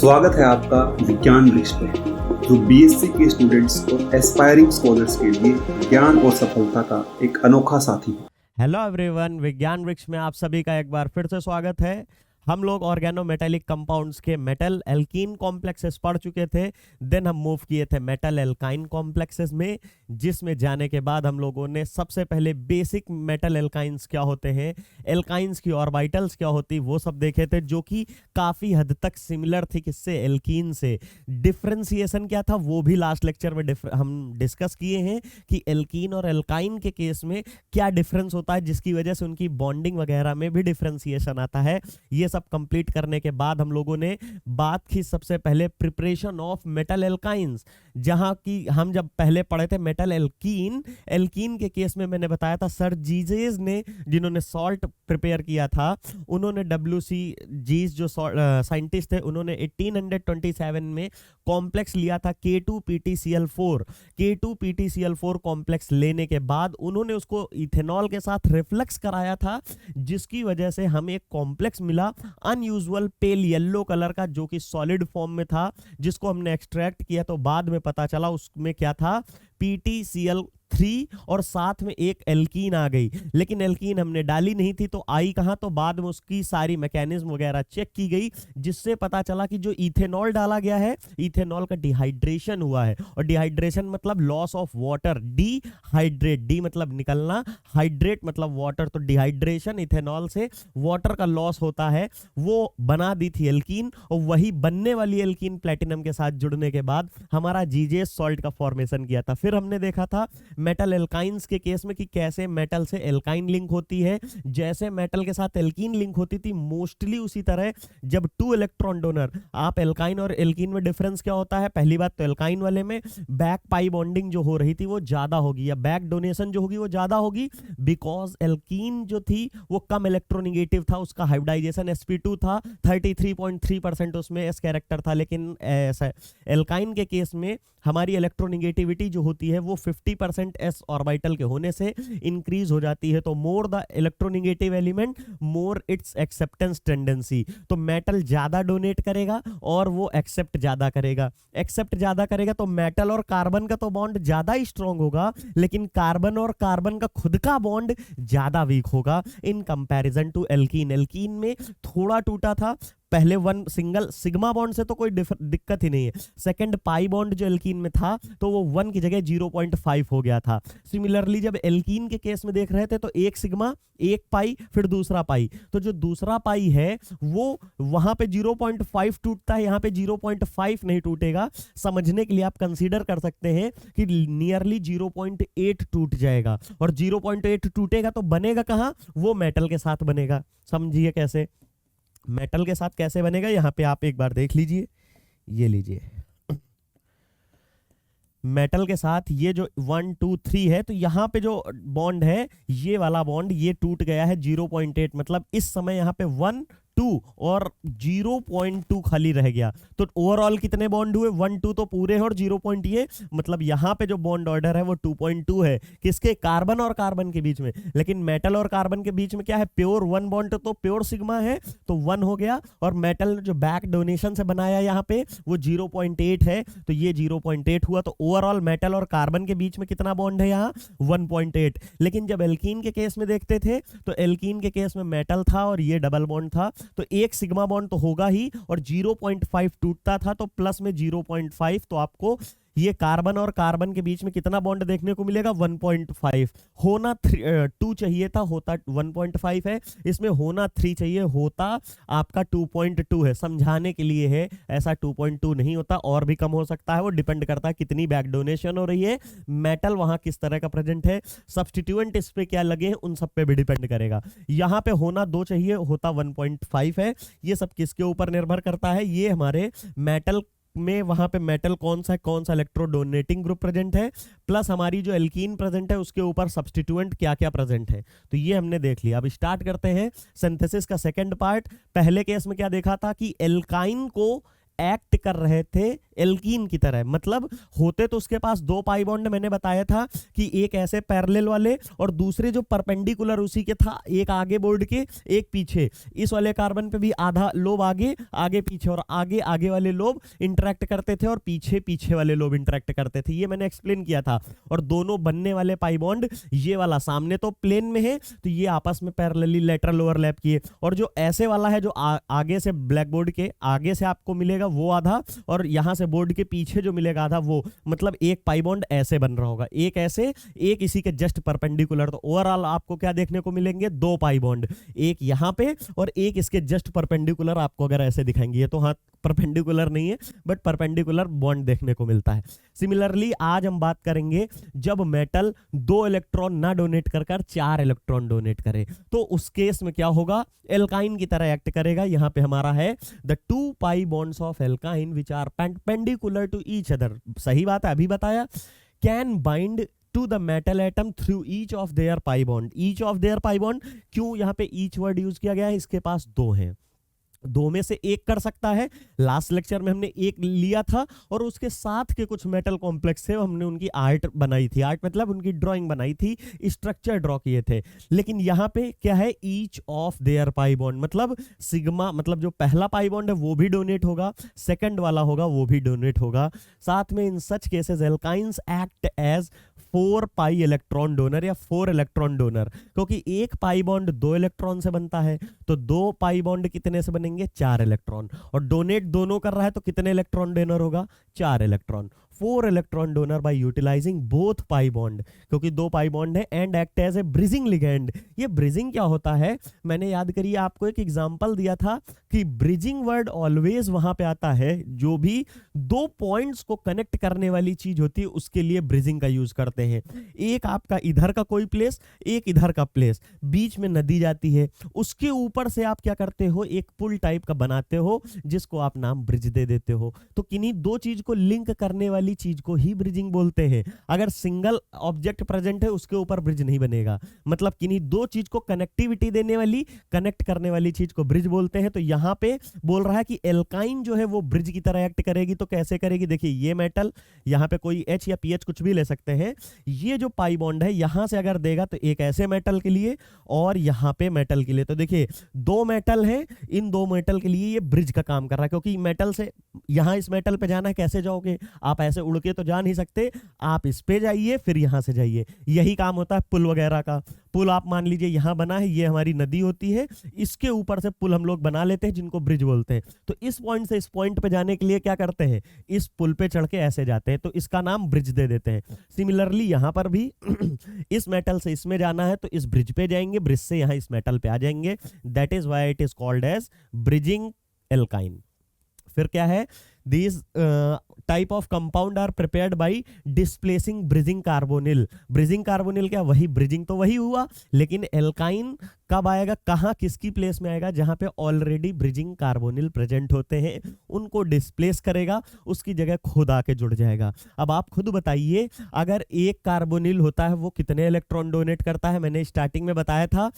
स्वागत है आपका विज्ञान वृक्ष पे, जो बीएससी के स्टूडेंट्स और एस्पायरिंग स्कॉलर्स के लिए ज्ञान और सफलता का एक अनोखा साथी है। हेलो एवरीवन, विज्ञान वृक्ष में आप सभी का एक बार फिर से स्वागत है। हम लोग ऑर्गेनो मेटेलिक कंपाउंड्स के मेटल एल्कीन कॉम्प्लेक्सेस पढ़ चुके थे। देन हम मूव किए थे मेटल एल्काइन कॉम्प्लेक्सेस में, जिसमें जाने के बाद हम लोगों ने सबसे पहले बेसिक मेटल एल्काइंस क्या होते हैं, एल्काइंस की ऑर्बिटल्स क्या होती, वो सब देखे थे, जो कि काफ़ी हद तक सिमिलर थी किससे, एल्कीन से। डिफ्रेंसिएशन क्या था वो भी लास्ट लेक्चर में हम डिस्कस किए हैं कि एल्कीन और एल्काइन के केस में क्या डिफरेंस होता है, जिसकी वजह से उनकी बॉन्डिंग वगैरह में भी डिफ्रेंसिएशन आता है। ये सब कंप्लीट करने के बाद हम लोगों ने बात की सबसे पहले प्रिपरेशन ऑफ मेटल एल्काइंस, जहां की हम जब पहले पढ़े थे मेटल एल्कीन, एल्कीन के केस में मैंने बताया था सर जीजेस ने, जिन्होंने सॉल्ट प्रिपेयर किया था, उन्होंने WC जीज जो साइंटिस्ट थे, उन्होंने 1827 में कॉम्प्लेक्स लिया था K2PtCl4। K2PtCl4 कॉम्प्लेक्स लेने के बाद उन्होंने उसको इथेनॉल के साथ रिफ्लेक्स कराया था, जिसकी वजह से हमें एक कॉम्प्लेक्स मिला अनयूजुअल पेल येलो कलर का, जो कि सॉलिड फॉर्म में था, जिसको हमने एक्सट्रैक्ट किया तो बाद में पता चला उसमें क्या था, PtCl3, और साथ में एक एल्कीन आ गई। लेकिन एल्कीन हमने डाली नहीं थी, तो आई कहां, तो बाद में उसकी सारी मैकेनिज्म वगैरह चेक की गई, जिससे पता चला कि जो इथेनॉल डाला गया है, इथेनॉल का डिहाइड्रेशन हुआ है। और डिहाइड्रेशन मतलब loss of water, dehydrate, D मतलब निकलना, हाइड्रेट मतलब वाटर, तो डिहाइड्रेशन इथेनॉल से वाटर का लॉस होता है, वो बना दी थी एल्कीन। और वही बनने वाली एल्कीन प्लेटिनम के साथ जुड़ने के बाद हमारा जीजेस सॉल्ट का फॉर्मेशन किया था। फिर हमने देखा था मेटल एल्काइंस के केस में कि कैसे मेटल से एल्काइन लिंक होती है, जैसे मेटल के साथ एल्कीन लिंक होती थी, मोस्टली उसी तरह जब 2 इलेक्ट्रॉन डोनर, आप एल्काइन और एल्कीन में डिफरेंस क्या होता है, पहली बात तो एल्काइन वाले में बैक पाई बॉन्डिंग जो हो रही थी वो ज्यादा होगी, या बैक डोनेशन जो होगी वो ज्यादा होगी, बिकॉज एल्कीन जो थी वो कम इलेक्ट्रोनिगेटिव था, उसका हाइब्रिडाइजेशन sp2 था, 33.3% उसमें s कैरेक्टर था। लेकिन एल्काइन के केस में हमारी इलेक्ट्रोनिगेटिविटी जो होती है वो 50% s ऑर्बिटल के होने से इंक्रीज हो जाती है। तो more the electronegative element more it's acceptance tendency, तो मेटल ज्यादा डोनेट करेगा और वो एक्सेप्ट ज्यादा करेगा। एक्सेप्ट ज्यादा करेगा तो मेटल और कार्बन का तो बॉन्ड ज्यादा ही स्ट्रांग होगा, लेकिन कार्बन और कार्बन का खुद का बॉन्ड ज्यादा वीक होगा in comparison to alkene. Alkene में थोड़ा टूटा था, पहले वन सिंगल सिग्मा बॉन्ड से तो कोई दिक्कत ही नहीं है, सेकंड पाई बॉन्ड जो एल्कीन में था तो वो 1 की जगह 0.5 हो गया था। सिमिलरली जब एल्कीन के केस में देख रहे थे तो एक सिग्मा, एक पाई, फिर दूसरा पाई, तो जो दूसरा पाई है वो वहां पे 0.5 टूटता है, यहाँ पे 0.5 नहीं टूटेगा। समझने के लिए आप कंसीडर कर सकते हैं कि नियरली 0.8 टूट जाएगा, और 0.8 टूटेगा तो बनेगा कहां, वो मेटल के साथ बनेगा। समझिए कैसे, मेटल के साथ कैसे बनेगा, यहां पे आप एक बार देख लीजिए, ये लीजिए मेटल के साथ ये जो 1 2 3 है, तो यहां पे जो बॉन्ड है, ये वाला बॉन्ड ये टूट गया है 0.8, मतलब इस समय यहां पे 1 2 और 0.2 खाली रह गया। तो ओवरऑल कितने बॉन्ड हुए, 1 2 तो पूरे हैं और 0 पॉइंट ये, मतलब यहां पे जो बॉन्ड ऑर्डर है वो 2.2 है, किसके, कार्बन और कार्बन के बीच में। लेकिन मेटल और कार्बन के बीच में क्या है, प्योर 1 बॉन्ड, तो प्योर सिग्मा है तो 1 हो गया, और मेटल जो बैक डोनेशन से बनाया यहाँ पे वो 0.8 है, तो ये 0.8 हुआ। तो ओवरऑल मेटल और कार्बन के बीच में कितना बॉन्ड है यहाँ, 1.8। लेकिन जब एल्कीन के केस में देखते थे तो एल्कीन के केस में मेटल था और ये डबल बॉन्ड था, तो एक सिग्मा बॉन्ड तो होगा ही, और 0.5 टूटता था, तो प्लस में 0.5, तो आपको ये कार्बन और कार्बन के बीच में कितना बॉन्ड देखने को मिलेगा, 1.5। होना 2 चाहिए था, होता 1.5 है, इसमें होना 3 चाहिए, होता आपका 2.2 है। समझाने के लिए है, ऐसा 2.2 नहीं होता, और भी कम हो सकता है, वो डिपेंड करता है कितनी बैक डोनेशन हो रही है, मेटल वहां किस तरह का प्रेजेंट है, सब्स्टिट्यूएंट इस पे क्या लगे हैं, उन सब पे भी डिपेंड करेगा। यहाँ पे होना 2 चाहिए, होता 1.5 है। ये सब किसके ऊपर निर्भर करता है, ये हमारे मेटल में वहां पे मेटल कौन सा इलेक्ट्रोडोनेटिंग ग्रुप प्रेजेंट है, प्लस हमारी जो एल्कीन प्रेजेंट है उसके ऊपर सब्स्टिट्यूएंट क्या क्या प्रेजेंट है। तो ये हमने देख लिया। अब स्टार्ट करते हैं सिंथेसिस का सेकंड पार्ट। पहले केस में क्या देखा था कि एल्काइन को एक्ट कर रहे थे एल्कीन की तरह। मतलब होते तो उसके पास दो पाई बॉन्ड, मैंने बताया था कि एक ऐसे पैरेलल वाले और दूसरे जो परपेंडिकुलर उसी के था, एक आगे बोर्ड के एक पीछे। इस वाले कार्बन पे भी आधा लोब आगे आगे पीछे, और आगे आगे वाले लोब इंटरेक्ट करते थे और पीछे पीछे वाले लोब इंटरेक्ट करते थे, ये मैंने एक्सप्लेन किया था। और दोनों बनने वाले पाई बॉन्ड, ये वाला सामने तो प्लेन में है तो ये आपस में पैरेलली लेटरल ओवरलैप किए, और जो ऐसे वाला है जो आगे से ब्लैक बोर्ड के आगे से आपको मिलेगा वो आधा, और यहां से बोर्ड के पीछे जो मिलेगा आधा वो, मतलब एक पाई बॉन्ड ऐसे बन रहा होगा, एक ऐसे एक इसी के जस्ट परपेंडिकुलर। तो ओवरऑल आपको क्या देखने को मिलेंगे, दो पाई बॉन्ड, एक यहां पे और एक इसके जस्ट परपेंडिकुलर। आपको अगर ऐसे दिखाएंगे, ये तो हाथ परपेंडिकुलर नहीं है बट परपेंडिकुलर बॉन्ड देखने को मिलता है। सिमिलरली आज हम बात करेंगे जब मेटल 2 इलेक्ट्रॉन ना डोनेट कर 4 इलेक्ट्रॉन डोनेट करे, तो उस केस में क्या होगा, एल्काइन की तरह एक्ट करेगा। यहां पे हमारा है the 2 pi bonds of alkyne which are perpendicular to each other. सही बात है, अभी बताया। Can bind to the metal atom through each of their pi bond. Each of their pi bond, क्यों यहां पे ईच वर्ड यूज किया गया है, इसके पास दो हैं, दो में से एक कर सकता है। लास्ट लेक्चर में हमने एक लिया था और उसके साथ के कुछ मेटल कॉम्प्लेक्स थे, हमने उनकी आर्ट बनाई थी, आर्ट मतलब उनकी ड्राइंग बनाई थी, स्ट्रक्चर ड्रॉ किए थे। लेकिन यहाँ पे क्या है, each of their pi bond, मतलब सिग्मा, मतलब जो पहला पाई बॉन्ड है वो भी डोनेट होगा, सेकंड वाला होगा वो भी डोनेट होगा। साथ में in such cases alkynes act as 4 pi electron donor या 4 इलेक्ट्रॉन डोनर, क्योंकि एक पाई बॉन्ड 2 इलेक्ट्रॉन से बनता है, तो 2 पाई बॉन्ड कितने से बनेंगे, 4 इलेक्ट्रॉन, और डोनेट दोनों कर रहा है तो कितने इलेक्ट्रॉन डोनर होगा, 4 electron. 4 electron donor by utilising both pi bond, क्योंकि 2 पाई बॉन्ड है, and act as a bridging ligand. ये ब्रिजिंग क्या होता है, मैंने याद करिए आपको एक एग्जांपल दिया था कि ब्रिजिंग वर्ड ऑलवेज वहां पे आता है जो भी 2 पॉइंट्स को कनेक्ट करने वाली चीज होती है उसके लिए ब्रिजिंग का यूज करते हैं। एक आपका इधर का कोई प्लेस, एक इधर का प्लेस, बीच में नदी जाती है, उसके ऊपर से आप क्या करते हो, एक पुल टाइप का बनाते हो जिसको आप नाम ब्रिज दे देते हो। तो किन्हीं दो चीज को लिंक करने वाली चीज को ही ब्रिजिंग बोलते हैं। अगर सिंगल ऑब्जेक्ट प्रेजेंट है उसके ऊपर ब्रिज नहीं बनेगा, मतलब किन्हीं दो चीज को कनेक्टिविटी देने वाली, कनेक्ट करने वाली चीज को ब्रिज बोलते हैं। तो यहां पे बोल रहा है कि एल्काइन जो है वो ब्रिज की तरह एक्ट करेगी। तो कैसे करेगी, देखिए ये मेटल, यहां पे कोई H या PH कुछ भी ले सकते हैं, ये जो पाई बॉन्ड है यहां से अगर देगा तो एक ऐसे मेटल के लिए और यहां पे मेटल के लिए। तो देखिए 2 मेटल है, इन 2 मेटल के लिए ये ब्रिज का काम कर रहा है, क्योंकि मेटल से यहां इस मेटल पे जाना है, कैसे जाओगे आप, ऐसे उड़ के तो जा नहीं सकते, आप इस पे जाइए फिर यहां से जाइए। यही काम होता है पुल वगैरह का। पुल आप मान लीजिए यहां बना है, ये हमारी नदी होती है, इसके ऊपर से पुल हम लोग बना लेते हैं जिनको ब्रिज बोलते हैं। तो इस पॉइंट से इस पॉइंट पे जाने के लिए क्या करते हैं, इस पुल पे चढ़ के ऐसे जाते हैं, तो इसका नाम ब्रिज दे देते हैं। सिमिलरली यहां पर भी इस मेटल से इसमें जाना है तो इस ब्रिज पे जाएंगे, ब्रिज से यहां इस मेटल पे आ जाएंगे, that is why it is called as bridging alkyne. फिर क्या है, these type of compound are prepared by displacing bridging carbonyl. Bridging carbonyl क्या, वही ब्रिजिंग तो वही हुआ, लेकिन एल्काइन कब आएगा, कहां किसकी प्लेस में आएगा, जहां पे ऑलरेडी ब्रिजिंग कार्बोनिल प्रेजेंट होते हैं, उनको डिस्प्लेस करेगा, उसकी जगह खुद आके जुड़ जाएगा। अब आप खुद बताइए, अगर एक कार्बोनिल होता है वो कितने इलेक्ट्रॉन डोनेट करता है, मैंने स्टार्टिंग में बताया था,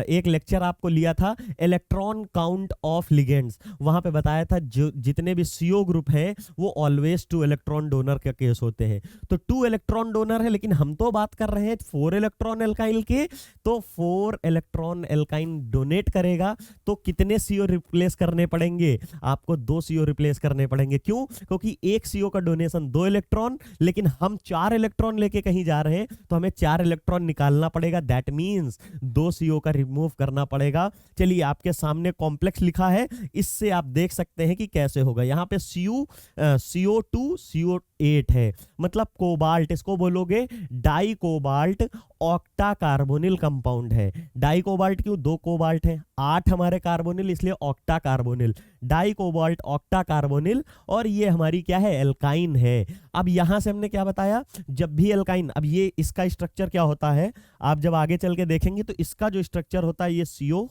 एक लेक्चर आपको लिया था इलेक्ट्रॉन काउंट ऑफ लिगेंड्स, वहां पे बताया था जो जितने भी CO ग्रुप है वो ऑलवेज 2 इलेक्ट्रॉन डोनर के केस होते हैं। तो 2 इलेक्ट्रॉन डोनर है, लेकिन हम तो बात कर रहे हैं 4 इलेक्ट्रॉन एल्काइल के, तो 4 इलेक्ट्रॉन एल्काइन डोनेट करेगा तो कितने CO रिप्लेस करने पड़ेंगे, आपको 2 CO रिप्लेस करने पड़ेंगे। क्यों, क्योंकि एक CO का डोनेशन 2 इलेक्ट्रॉन, लेकिन हम 4 इलेक्ट्रॉन लेके कहीं जा रहे हैं तो हमें 4 इलेक्ट्रॉन निकालना पड़ेगा, दैट मींस 2 CO का रिमूव करना पड़ेगा। चलिए आपके सामने कॉम्प्लेक्स लिखा है, इससे आप देख सकते हैं कि कैसे होगा। यहाँ पे CO2 CO8 है, मतलब कोबाल्ट, इसको बोलोगे di cobalt octa carbonyl compound है। डाई कोबाल्ट क्यों, 2 कोबाल्ट है, 8 हमारे कार्बोनिल, इसलिए octa carbonyl, di cobalt octa carbonyl, और ये हमारी क्या है, एल्काइन है। अब यहां से हमने क्या बताया, जब भी एल्काइन, अब ये इसका स्ट्रक्चर क्या होता है, आप जब आगे चल के देखेंगे तो इसका जो स्ट्रक्चर होता है, ये CO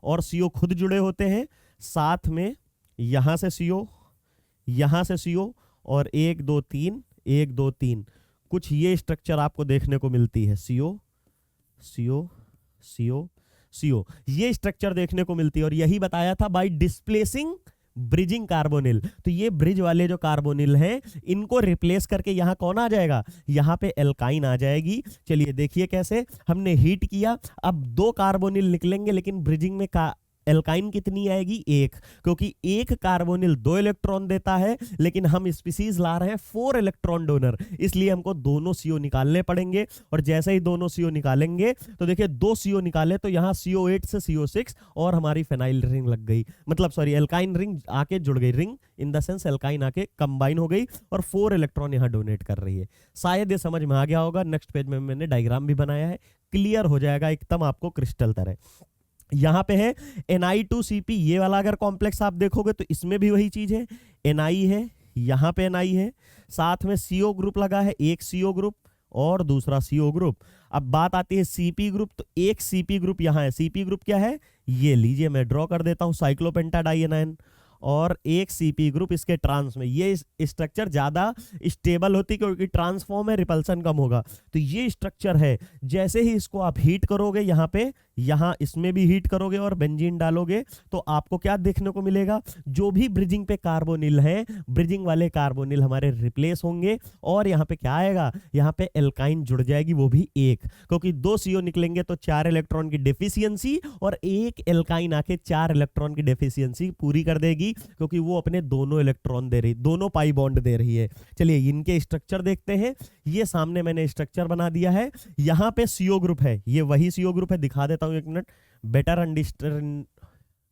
और CO खुद जुड़े होते हैं, साथ में यहां से CO, यहां से CO, और 1 2 3 1 2 3, कुछ ये स्ट्रक्चर आपको देखने को मिलती है, CO CO CO CO, ये स्ट्रक्चर देखने को मिलती है। और यही बताया था बाय डिस्प्लेसिंग ब्रिजिंग कार्बोनिल। तो ये ब्रिज वाले जो कार्बोनिल हैं इनको रिप्लेस करके यहाँ कौन आ जाएगा, यहाँ पे एल्काइन आ जाएगी। चलिए देखिए कैसे, हमने हीट किया, अब 2 कार्बोनिल निकलेंगे, लेकिन ब्रिजिंग में एल्काइन कितनी आएगी, 1, क्योंकि एक कार्बोनिल 2 इलेक्ट्रॉन देता है, लेकिन हम स्पीसीज ला रहे हैं 4 इलेक्ट्रॉन डोनर, इसलिए हमको दोनों CO निकालने पड़ेंगे। और जैसे ही दोनों CO निकालेंगे तो देखिए 2 CO निकाले तो यहाँ CO8 से CO6 और हमारी फेनाइल रिंग लग गई, मतलब सॉरी एल्काइन रिंग आके जुड़ गई, ring in the sense alkyne आके कंबाइन हो गई और 4 इलेक्ट्रॉन यहाँ डोनेट कर रही है। शायद ये समझ में आ गया होगा, नेक्स्ट पेज में मैंने डायग्राम भी बनाया है, क्लियर हो जाएगा एकदम आपको क्रिस्टल तरह। यहाँ पे है Na2Cp, ये वाला अगर कॉम्प्लेक्स आप देखोगे तो इसमें भी वही चीज है, Na है, यहाँ पे Na है, साथ में CO ग्रुप लगा है, एक CO ग्रुप और दूसरा CO ग्रुप। अब बात आती है CP ग्रुप, तो एक CP ग्रुप यहाँ है। CP ग्रुप क्या है, ये लीजिए मैं ड्रॉ कर देता हूँ, साइक्लोपेंटाडाइएनाइन, और एक CP ग्रुप इसके ट्रांस में। ये स्ट्रक्चर ज्यादा स्टेबल होती क्योंकि ट्रांसफॉर्म है, रिपल्सन कम होगा। तो ये स्ट्रक्चर है, जैसे ही इसको आप हीट करोगे यहाँ पे, यहाँ इसमें भी हीट करोगे और बेंजीन डालोगे तो आपको क्या देखने को मिलेगा, जो भी ब्रिजिंग पे कार्बोनिल है, ब्रिजिंग वाले कार्बोनिल हमारे रिप्लेस होंगे और यहाँ पे क्या आएगा, यहाँ पे एल्काइन जुड़ जाएगी, वो भी 1, क्योंकि 2 CO निकलेंगे तो 4 इलेक्ट्रॉन की डेफिशिएंसी और एक एल्काइन आके 4 इलेक्ट्रॉन की डेफिशिएंसी पूरी कर देगी, क्योंकि वो अपने दोनों इलेक्ट्रॉन दे रही, दोनों पाई बॉन्ड दे रही है। चलिए इनके स्ट्रक्चर देखते हैं। ये सामने मैंने स्ट्रक्चर बना दिया है, यहाँ पे CO ग्रुप है, ये वही CO ग्रुप है, दिखा देता हूँ 1 मिनट।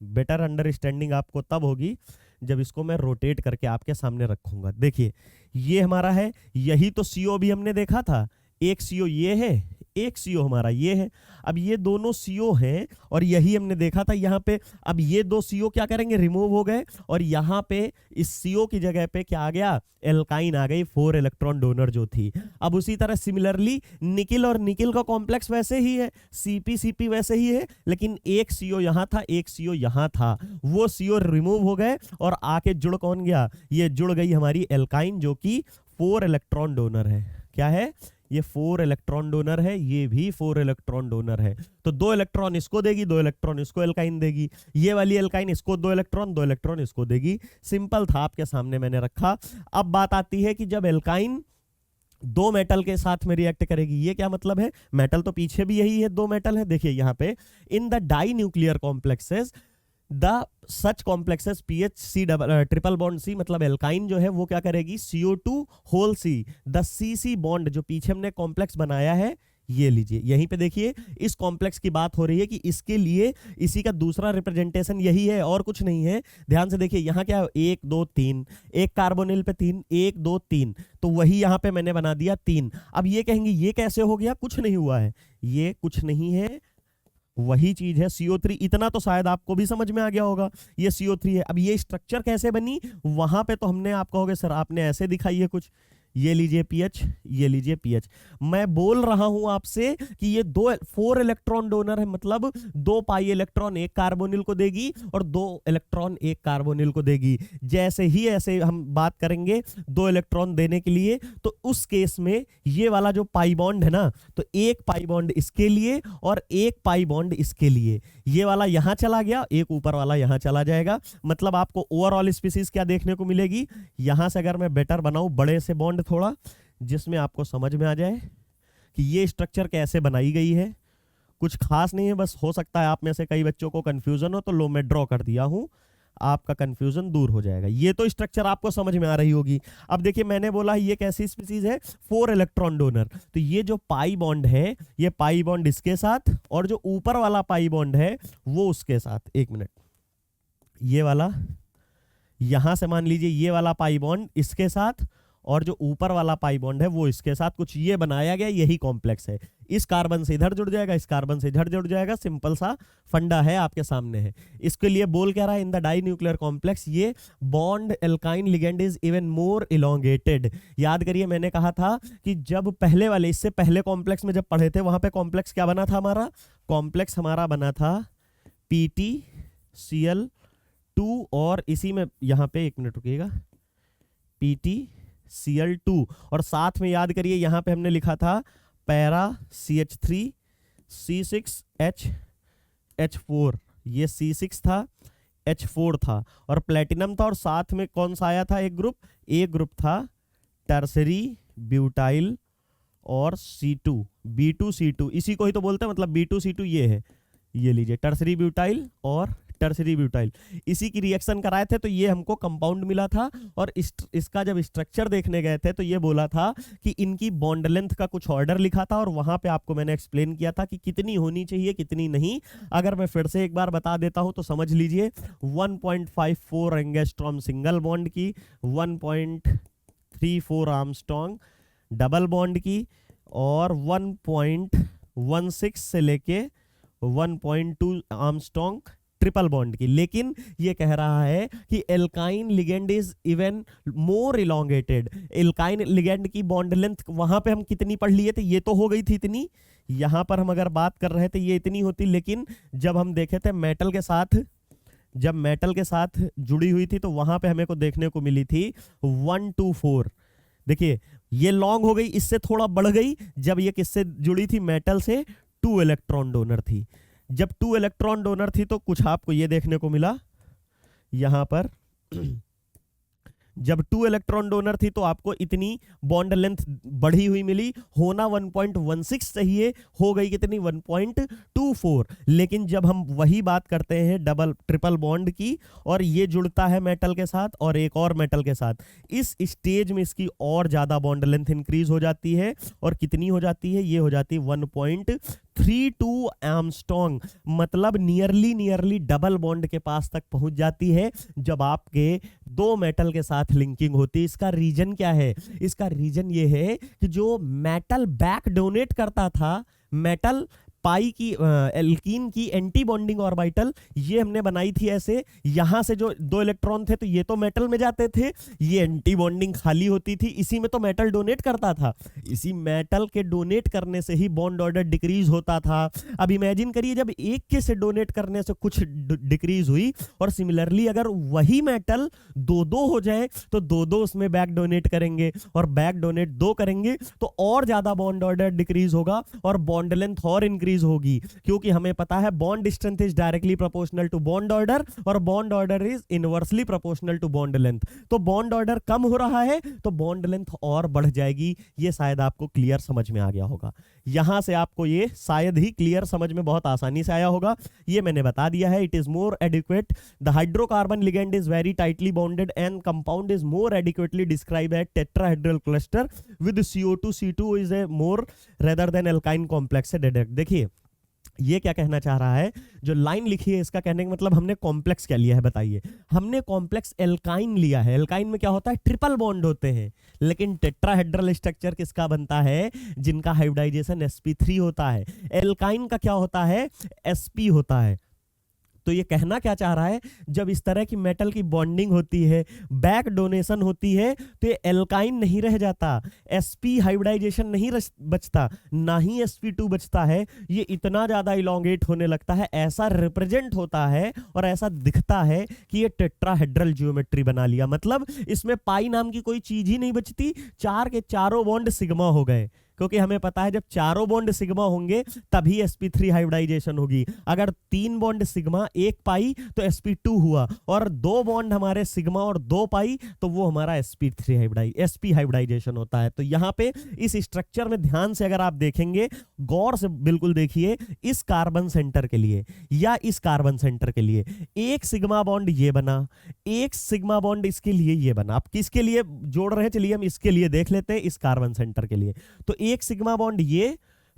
बेटर अंडरस्टैंडिंग आपको तब होगी जब इसको मैं रोटेट करके आपके सामने रखूंगा। देखिए ये हमारा है, यही तो CO भी हमने देखा था, एक CO ये है, एक CO हमारा ये है। अब ये दोनों CO हैं और यही हमने देखा था यहाँ पे। अब ये 2 CO क्या करेंगे, रिमूव हो गए और यहाँ पे इस CO की जगह पे क्या आ गया, एल्काइन आ गई, 4 इलेक्ट्रॉन डोनर जो थी। अब उसी तरह सिमिलरली निकिल और निकिल का कॉम्प्लेक्स वैसे ही है, CP वैसे ही है, लेकिन एक CO यहाँ था, एक CO यहाँ था, वो CO रिमूव हो गए और आके जुड़ कौन गया, ये जुड़ गई हमारी एल्काइन, जो कि 4 इलेक्ट्रॉन डोनर है। क्या है, ये 4 इलेक्ट्रॉन डोनर है, ये भी 4 इलेक्ट्रॉन डोनर है। तो 2 इलेक्ट्रॉन इसको देगी, 2 इलेक्ट्रॉन इसको एल्काइन देगी, ये वाली एल्काइन इसको 2 इलेक्ट्रॉन, 2 इलेक्ट्रॉन इसको देगी। सिंपल था, आपके सामने मैंने रखा। अब बात आती है कि जब एल्काइन 2 मेटल के साथ में रिएक्ट करेगी, ये क्या मतलब है, मेटल तो पीछे भी यही है, 2 मेटल है। देखिए यहाँ पे in the die nuclear complexes the such complexes PHC triple bond C, मतलब एल्काइन जो है वो क्या करेगी, CO2 whole C, the CC bond जो पीछे हमने कॉम्प्लेक्स बनाया है, ये लीजिए यहीं पे देखिए इस कॉम्प्लेक्स की बात हो रही है कि इसके लिए इसी का दूसरा रिप्रेजेंटेशन यही है और कुछ नहीं है। ध्यान से देखिए यहाँ क्या है, 1 2 3, एक कार्बोनिल पे 3, 1 2 3, तो वही यहाँ पे मैंने बना दिया 3। अब ये कहेंगे ये कैसे हो गया, कुछ नहीं हुआ है, ये कुछ नहीं है, वही चीज है CO3। इतना तो शायद आपको भी समझ में आ गया होगा, ये CO3 है। अब ये स्ट्रक्चर कैसे बनी, वहां पे तो हमने, आप कहोगे सर आपने ऐसे दिखाई है कुछ, ये लीजिए PH, ये लीजिए PH। मैं बोल रहा हूं आपसे कि ये 4 इलेक्ट्रॉन डोनर है, मतलब 2 पाई इलेक्ट्रॉन एक कार्बोनिल को देगी और 2 इलेक्ट्रॉन एक कार्बोनिल को देगी। जैसे ही ऐसे हम बात करेंगे 2 इलेक्ट्रॉन देने के लिए, तो उस केस में ये वाला जो पाई बॉन्ड है ना, तो एक पाई बॉन्ड इसके लिए और एक पाई बॉन्ड इसके लिए, ये वाला यहां चला गया, एक ऊपर वाला यहां चला जाएगा। मतलब आपको ओवरऑल स्पीसीज क्या देखने को मिलेगी, यहां से अगर मैं बेटर बनाऊं बड़े से बॉन्ड थोड़ा, जिसमें आपको समझ में आ जाए कि ये स्ट्रक्चर कैसे बनाई गई है। कुछ खास नहीं है, बस हो सकता है आप में से कई बच्चों को कंफ्यूजन हो, तो लो मैं ड्रॉ कर दिया हूं, आपका कंफ्यूजन दूर हो जाएगा। ये तो स्ट्रक्चर आपको समझ में आ रही होगी। अब देखिए मैंने बोला ये कैसी स्पीसीज है, 4 इलेक्ट्रॉन डोनर। तो ये जो पाई बॉन्ड है, ये पाई बॉन्ड इसके साथ और जो ऊपर वाला पाई बॉन्ड है वो उसके साथ। 1 मिनट, ये वाला यहां से मान लीजिए ये वाला पाई बॉन्ड इसके साथ और जो ऊपर वाला पाई बॉन्ड है वो इसके साथ, कुछ ये बनाया गया, यही कॉम्प्लेक्स है। इस कार्बन से इधर जुड़ जाएगा, इस कार्बन से इधर जुड़ जाएगा, सिंपल सा फंडा है, आपके सामने है। इसके लिए बोल क्या रहा है, in the die nuclear complex ये bond alkyne ligand is even more elongated. याद करिए मैंने कहा था कि जब पहले वाले, इससे पहले कॉम्प्लेक्स में जब पढ़े थे, वहां पे कॉम्प्लेक्स क्या बना था हमारा, कॉम्प्लेक्स हमारा बना था PTCl2 और इसी में यहाँ पे 1 मिनट रुकिएगा, PTCl2 और साथ में याद करिए यहां पे हमने लिखा था पैरा CH3 C6H4, ये C6 था, H4 था और प्लेटिनम था, और साथ में कौन सा आया था एक ग्रुप, एक ग्रुप था टर्सरी ब्यूटाइल और C2, B2C2, इसी को ही तो बोलते हैं, मतलब B2C2 ये है, ये लीजिए टर्सरी ब्यूटाइल और टर्सरी ब्यूटाइल, इसी की रिएक्शन कराए थे तो ये हमको कंपाउंड मिला था। और इसका जब स्ट्रक्चर देखने गए थे तो ये बोला था कि इनकी बॉन्ड लेंथ का कुछ ऑर्डर लिखा था, और वहां पे आपको मैंने एक्सप्लेन किया था कि कितनी होनी चाहिए कितनी नहीं। अगर मैं फिर से एक बार बता देता हूं तो समझ लीजिए 1.54 एंगस्ट्रॉम सिंगल बॉन्ड की, 1.34 आर्मस्ट्रॉन्ग डबल बॉन्ड की, और 1.16 से लेके 1.2 आर्मस्ट्रॉन्ग ट्रिपल बॉन्ड की। लेकिन ये कह रहा है कि alkyne ligand is even more elongated. Alkyne ligand की बॉन्ड लेंथ वहां पे हम कितनी पढ़ लिए थे, ये तो हो गई थी इतनी, यहां पर हम अगर बात कर रहे थे ये इतनी होती, लेकिन जब हम देखे थे मेटल के साथ, जब मेटल के साथ जुड़ी हुई थी तो वहां पे हमें को देखने को मिली थी 124। देखिए ये लॉन्ग हो गई, इससे थोड़ा बढ़ गई जब ये किससे जुड़ी थी, मेटल से 2 इलेक्ट्रॉन डोनर थी। जब 2 इलेक्ट्रॉन डोनर थी तो कुछ आपको ये देखने को मिला यहां पर जब 2 इलेक्ट्रॉन डोनर थी तो आपको इतनी बॉन्ड लेंथ बढ़ी हुई मिली, होना 1.16 चाहिए, हो गई कितनी 1.24। लेकिन जब हम वही बात करते हैं डबल ट्रिपल बॉन्ड की, और ये जुड़ता है मेटल के साथ और एक और मेटल के साथ, इस स्टेज में इसकी और ज्यादा बॉन्ड लेंथ इंक्रीज हो जाती है, और कितनी हो जाती है, ये हो जाती है 1.32 आर्मस्ट्रॉन्ग, मतलब नियरली डबल बॉन्ड के पास तक पहुंच जाती है जब आपके दो मेटल के साथ लिंकिंग होती है। इसका रीजन क्या है, इसका रीजन ये है कि जो मेटल बैक डोनेट करता था, मेटल पाई की एल्कीन की एंटी बॉन्डिंग ऑर्बिटल, ये हमने बनाई थी ऐसे, यहां से जो 2 इलेक्ट्रॉन थे तो ये तो मेटल में जाते थे, ये एंटी बॉन्डिंग खाली होती थी, इसी में तो मेटल डोनेट करता था, इसी मेटल के डोनेट करने से ही बॉन्ड ऑर्डर डिक्रीज होता था। अब इमेजिन करिए जब एक के से डोनेट करने से कुछ डिक्रीज हुई, और सिमिलरली अगर वही मेटल 2-2 हो जाए तो 2-2 उसमें बैक डोनेट करेंगे, और बैक डोनेट 2 करेंगे तो और ज्यादा बॉन्ड ऑर्डर डिक्रीज होगा और बॉन्ड लेंथ और इंक्रीज होगी, क्योंकि हमें पता है bond strength is directly proportional to bond order, और bond order is inversely proportional to bond length. तो बॉन्ड ऑर्डर कम हो रहा है तो बॉन्ड लेंथ और बढ़ जाएगी। ये शायद आपको क्लियर समझ में आ गया होगा, यहां से आपको ये शायद ही क्लियर समझ में बहुत आसानी से आया होगा। ये मैंने बता दिया है, it is more adequate, the hydrocarbon ligand is very tightly bonded and compound is more adequately describe as tetrahedral cluster with CO2 C2 is a more rather than alkyne complex से डिडक्ट। देखिए ये क्या कहना चाह रहा है, जो line लिखी है इसका कहने का मतलब हमने कॉम्प्लेक्स क्या लिया है, बताइए। हमने कॉम्प्लेक्स एल्काइन लिया है। एल्काइन में क्या होता है, ट्रिपल बॉन्ड होते हैं, लेकिन टेट्राहेड्रल स्ट्रक्चर किसका बनता है, जिनका हाइब्रिडाइजेशन sp3 होता है। एल्काइन का क्या होता है, sp होता है। तो ये कहना क्या चाह रहा है, जब इस तरह की मेटल की बॉन्डिंग होती है, बैक डोनेशन होती है, तो ये एल्काइन नहीं रह जाता, sp हाइब्रिडाइजेशन नहीं बचता, ना ही sp2 बचता है, ये इतना ज्यादा इलोंगेट होने लगता है, ऐसा रिप्रेजेंट होता है और ऐसा दिखता है कि ये टेट्राहेड्रल ज्योमेट्री बना लिया। मतलब इसमें पाई नाम की कोई चीज ही नहीं बचती, चार के चारों बॉन्ड सिग्मा हो गए, क्योंकि हमें पता है जब चारों बॉन्ड सिग्मा होंगे तभी sp3 हाइब्रिडाइजेशन होगी। अगर 3 बॉन्ड सिग्मा 1 पाई तो sp2 हुआ, और 2 बॉन्ड हमारे सिग्मा और 2 पाई तो वो हमारा sp हाइब्रिडाइजेशन होता है। तो यहाँ पे इस स्ट्रक्चर में ध्यान से अगर आप देखेंगे, गौर से बिल्कुल देखिए, इस कार्बन सेंटर के लिए या इस कार्बन सेंटर के लिए एक सिग्मा बॉन्ड ये बना, एक सिग्मा बॉन्ड इसके लिए ये बना। आप किसके लिए जोड़ रहे हैं, चलिए हम इसके लिए देख लेते हैं, इस कार्बन सेंटर के लिए। तो एक सिग्मा बॉन्ड ये,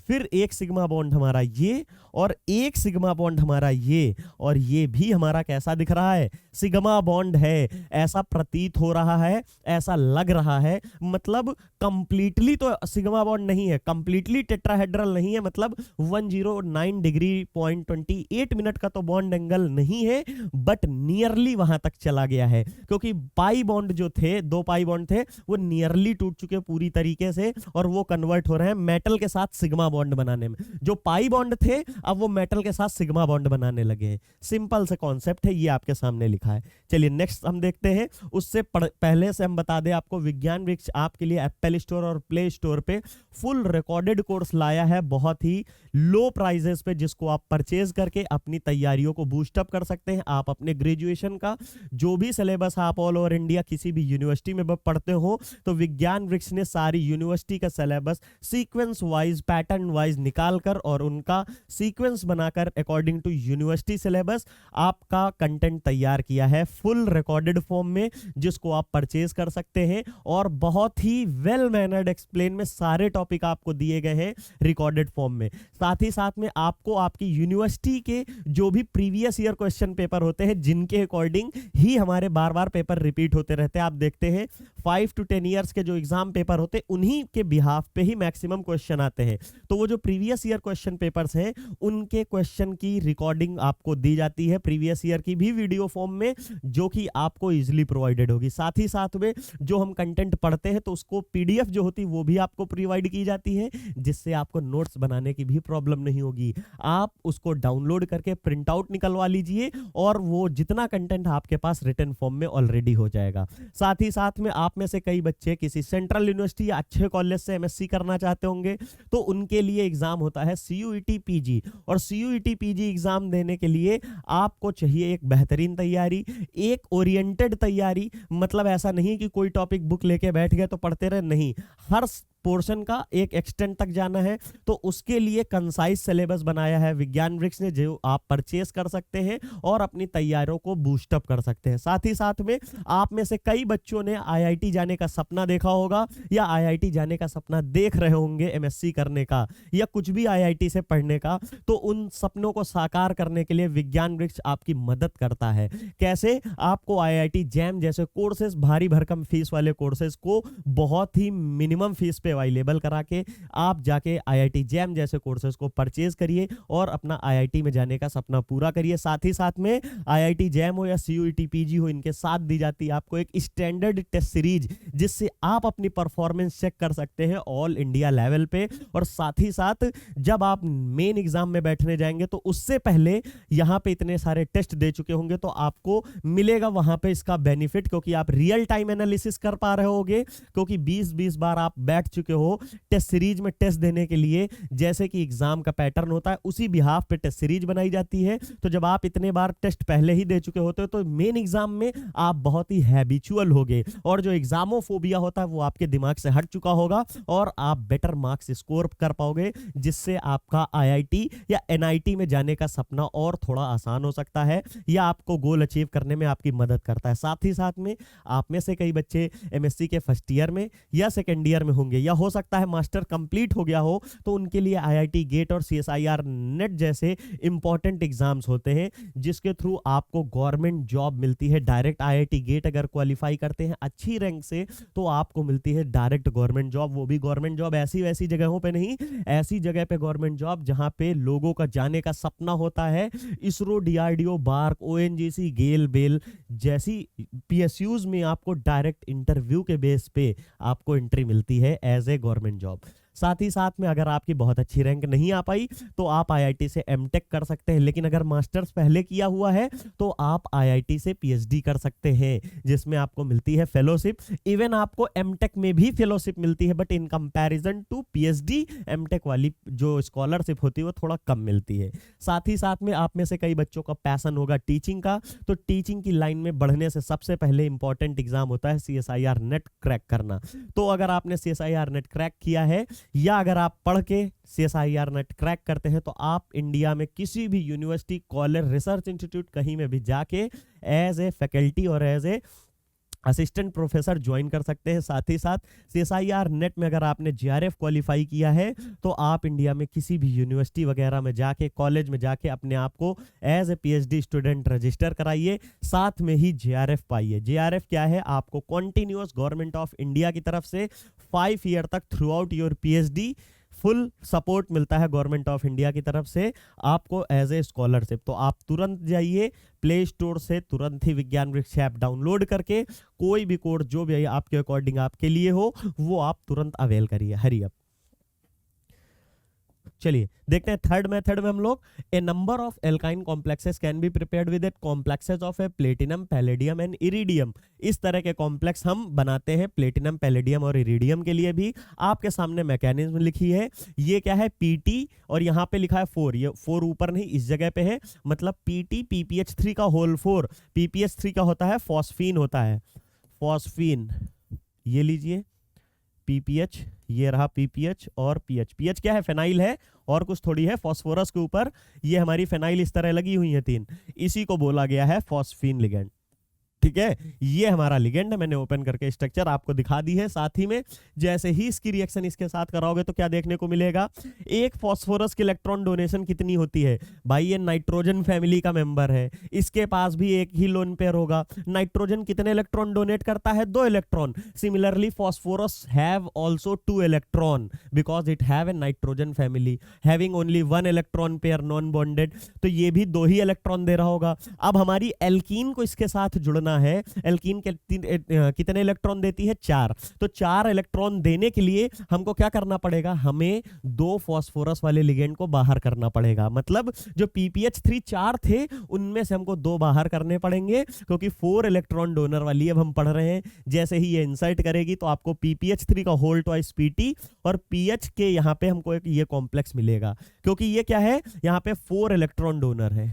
फिर एक सिग्मा बॉन्ड हमारा ये, और एक सिग्मा बॉन्ड हमारा ये, और ये भी हमारा कैसा दिख रहा है, सिग्मा बॉन्ड है, ऐसा प्रतीत हो रहा है, ऐसा लग रहा है। मतलब कंप्लीटली तो सिग्मा बॉन्ड नहीं है, कंप्लीटली टेट्राहेड्रल नहीं है, मतलब 109 डिग्री 0.28 मिनट का तो बॉन्ड एंगल नहीं है, बट नियरली वहां तक चला गया है, क्योंकि पाई बॉन्ड जो थे, 2 पाई बॉन्ड थे, वो नियरली टूट चुके पूरी तरीके से, और वो कन्वर्ट हो रहे हैं मेटल के साथ सिग्मा बॉन्ड बनाने में। जो पाई बॉन्ड थे अब वो मेटल के साथ सिग्मा बॉन्ड बनाने लगे हैं। सिंपल से कॉन्सेप्ट है, ये आपके सामने लिखा है। चलिए नेक्स्ट हम देखते हैं। उससे पहले से हम बता दें आपको, विज्ञान वृक्ष आपके लिए एप्पल स्टोर और प्ले स्टोर पे फुल रिकॉर्डेड कोर्स लाया है बहुत ही लो प्राइजेस पे, जिसको आप परचेज करके अपनी तैयारियों को बूस्टअप कर सकते हैं। आप अपने ग्रेजुएशन का जो भी सिलेबस आप ऑल ओवर इंडिया किसी भी यूनिवर्सिटी में पढ़ते हो, तो विज्ञान वृक्ष ने सारी यूनिवर्सिटी का syllabus sequence wise pattern wise निकाल कर और उनका सीक्वेंस बनाकर अकॉर्डिंग टू यूनिवर्सिटी सिलेबस आपका कंटेंट तैयार किया है फुल रिकॉर्डेड फॉर्म में, जिसको आप परचेज कर सकते हैं। और बहुत ही वेल मैनर्ड एक्सप्लेन में सारे टॉपिक आपको दिए गए हैं रिकॉर्डेड फॉर्म में। साथ ही साथ में आपको आपकी यूनिवर्सिटी के जो भी प्रीवियस ईयर क्वेश्चन पेपर होते हैं, जिनके अकॉर्डिंग ही हमारे बार बार पेपर रिपीट होते रहते हैं। आप देखते हैं 5 to 10 ईयर्स के जो एग्जाम पेपर होते हैं, उन्हीं के बिहाफ पे ही मैक्सिमम क्वेश्चन आते हैं। तो वो जो प्रीवियस ईयर क्वेश्चन पेपर्स हैं, उनके क्वेश्चन की रिकॉर्डिंग आपको दी जाती है प्रीवियस ईयर की भी वीडियो फॉर्म में, जो कि आपको इजीली प्रोवाइडेड होगी। साथ ही साथ में जो हम कंटेंट पढ़ते हैं, तो उसको पीडीएफ जो होती है वो भी आपको प्रोवाइड की जाती है, जिससे आपको नोट्स बनाने की भी प्रॉब्लम नहीं होगी। आप उसको डाउनलोड करके प्रिंट आउट निकलवा लीजिए और वो जितना कंटेंट आपके पास रिटन फॉर्म में ऑलरेडी हो जाएगा। साथ ही साथ में आप में से कई बच्चे किसी सेंट्रल यूनिवर्सिटी या अच्छे कॉलेज से एमएससी करना चाहते होंगे, तो उनके लिए एग्जाम होता है सीयूईटी पीजी। और सीयूईटी पीजी एग्जाम देने के लिए आपको चाहिए एक बेहतरीन तैयारी, एक ओरिएंटेड तैयारी। मतलब ऐसा नहीं कि कोई टॉपिक बुक लेके बैठ गए तो पढ़ते रहे, नहीं, हर पोर्शन का एक एक्सटेंट तक जाना है। तो उसके लिए कंसाइज सिलेबस बनाया है विज्ञान वृक्ष ने, जो आप परचेस कर सकते हैं और अपनी तैयारियों को बूस्टअप कर सकते हैं। साथ ही साथ में आप में से कई बच्चों ने आईआईटी जाने का सपना देखा होगा, या आईआईटी जाने का सपना देख रहे होंगे एमएससी करने का, या कुछ भी आईआईटी से पढ़ने का। तो उन सपनों को साकार करने के लिए विज्ञान वृक्ष आपकी मदद करता है। कैसे? आपको आईआईटी जैम जैसे कोर्सेज, भारी भरकम फीस वाले कोर्सेज को बहुत ही मिनिमम फीस पे अवेलेबल करा के आप जाके आईआईटी जैम जैसे कोर्सेज को परचेज करिए और अपना आईआईटी में जाने का सपना पूरा करिए। साथ ही साथ में आईआईटी जैम हो या सीयूईटी पीजी हो, इनके साथ दी जाती है आपको एक स्टैंडर्ड टेस्ट सीरीज, जिससे आप अपनी परफॉर्मेंस चेक कर सकते हैं ऑल इंडिया लेवल पे। और साथ ही साथ जब आप मेन एग्जाम में बैठने जाएंगे, तो उससे पहले यहाँ पे इतने सारे टेस्ट दे चुके होंगे, तो आपको मिलेगा वहां पे इसका बेनिफिट, क्योंकि आप रियल टाइम एनालिसिस कर पा रहे होगे, क्योंकि 20-20 बार आप बैठ चुके हो टेस्ट सीरीज में टेस्ट देने के लिए। जैसे कि एग्जाम का पैटर्न होता है, उसी बिहाफ पे टेस्ट सीरीज बनाई जाती है। तो जब आप इतने बार टेस्ट पहले ही दे चुके होते हो, तो मेन एग्जाम में आप बहुत ही हैबिचुअल होगे, और जो एग्जामोफोबिया होता है वो आपके दिमाग से हट चुका होगा, और आप बेटर मार्क्स स्कोर कर पाओगे, जिससे आपका आईआईटी या एनआईटी में जाने का सपना और थोड़ा आसान हो सकता है, या आपको गोल अचीव करने में आपकी मदद करता है। साथ ही साथ में आप में से कई बच्चे एमएससी के फर्स्ट ईयर में या सेकेंड ईयर में होंगे, या हो सकता है मास्टर कंप्लीट हो गया हो, तो उनके लिए आईआईटी गेट और सीएसआईआर नेट जैसे इंपॉर्टेंट एग्जाम्स होते हैं, जिसके थ्रू आपको गवर्नमेंट जॉब मिलती है डायरेक्ट। आईआईटी गेट अगर क्वालिफाई करते हैं अच्छी रैंक से, तो आपको मिलती है डायरेक्ट गवर्नमेंट जॉब। वो भी गवर्नमेंट जॉब ऐसी वैसी जगहों पे नहीं, ऐसी जगह पे गवर्नमेंट जॉब जहां पे लोगों का जाने का सपना होता है। इसरो, डीआरडीओ, बार्क, ओएनजीसी, गेल, बेल जैसी पीएसयूज में आपको डायरेक्ट इंटरव्यू के बेस पे आपको एंट्री मिलती है एज ए गवर्नमेंट जॉब। साथ ही साथ में अगर आपकी बहुत अच्छी रैंक नहीं आ पाई, तो आप आईआईटी से एमटेक कर सकते हैं। लेकिन अगर मास्टर्स पहले किया हुआ है, तो आप आईआईटी से पीएचडी कर सकते हैं, जिसमें आपको मिलती है फेलोशिप। इवन आपको एमटेक में भी फेलोशिप मिलती है, but in comparison to PhD, MTech वाली जो स्कॉलरशिप होती है वो थोड़ा कम मिलती है। साथ ही साथ में आप में से कई बच्चों का पैशन होगा टीचिंग का, तो टीचिंग की लाइन में बढ़ने से सबसे पहले इंपॉर्टेंट एग्जाम होता है सीएसआईआर नेट क्रैक करना। तो अगर आपने सीएसआईआर नेट क्रैक किया है, या अगर आप पढ़ के सीएसआईआर नेट क्रैक करते हैं, तो आप इंडिया में किसी भी यूनिवर्सिटी, कॉलेज, रिसर्च इंस्टीट्यूट कहीं में भी जाके एज ए फैकल्टी और as a assistant professor join कर सकते हैं। साथ ही साथ सीएसआईआर नेट में अगर आपने जेआरएफ क्वालिफाई किया है, तो आप इंडिया में किसी भी यूनिवर्सिटी वगैरह में जाके, कॉलेज में जाके अपने आप को as a PhD student register कराइए, साथ में ही जेआरएफ पाइए। जेआरएफ क्या है? आपको कॉन्टिन्यूअस गवर्नमेंट ऑफ इंडिया की तरफ से 5 ईयर तक through out your PhD full support मिलता है गवर्नमेंट ऑफ इंडिया की तरफ से आपको एज ए स्कॉलरशिप। तो आप तुरंत जाइए प्ले स्टोर से, तुरंत ही विज्ञान वृक्ष ऐप डाउनलोड करके कोई भी कोर्स जो भी आपके अकॉर्डिंग आपके लिए हो, वो आप तुरंत अवेल करिए। Hurry up. चलिए देखते हैं थर्ड मेथड में हम लोग a number of alkyne complexes can be prepared with complexes of a platinum palladium and iridium. इस तरह के कॉम्प्लेक्स हम बनाते हैं प्लेटिनम पैलेडियम और इरिडियम के लिए भी। आपके सामने मैकेनिज्म लिखी है, ये क्या है पीटी और यहाँ पे लिखा है 4, ये 4 ऊपर नहीं इस जगह पे है, मतलब पीटी पीपीएच3 का होल 4। पीपीएच3 का होता है फॉस्फीन होता है, फॉस्फीन ये लीजिए पीपीएच, ये रहा पीपीएच और पीएच। पीएच क्या है फेनाइल है और कुछ थोड़ी है, फॉस्फोरस के ऊपर ये हमारी फेनाइल इस तरह लगी हुई है 3, इसी को बोला गया है फॉस्फीन लिगेंड। ठीक है, ये हमारा लिगेंड है, मैंने ओपन करके स्ट्रक्चर आपको दिखा दी है। साथ ही में जैसे ही इसकी रिएक्शन इसके साथ कराओगे तो क्या देखने को मिलेगा, एक फॉस्फोरस की इलेक्ट्रॉन डोनेशन कितनी होती है भाई, ये नाइट्रोजन फैमिली का मेंबर है, इसके पास भी एक ही लोन पेयर होगा। नाइट्रोजन कितने इलेक्ट्रॉन डोनेट करता है, 2 electron. Similarly phosphorus have also 2 electron because it have A nitrogen family having only 1 electron pair non bonded, तो ये भी 2 ही इलेक्ट्रॉन दे रहा होगा। अब हमारी एल्कीन को इसके साथ जुड़ना है, एल्कीन के कितने इलेक्ट्रॉन देती है, 4। तो 4 इलेक्ट्रॉन देने के लिए हमको क्या करना पड़ेगा, हमें 2 फॉस्फोरस वाले लिगेंड को बाहर करना पड़ेगा। मतलब जो पीपीएच3 4 थे उनमें से हमको 2 बाहर करने पड़ेंगे, क्योंकि 4 इलेक्ट्रॉन डोनर वाली अब हम पढ़ रहे हैं। जैसे ही ये इंसर्ट करेगी तो आपको पीपीएच3 का होल ट्वाइस पीटी और पीएच के यहाँ पे हमको एक ये कॉम्प्लेक्स मिलेगा, क्योंकि ये क्या है, यहाँ पे 4 इलेक्ट्रॉन डोनर है,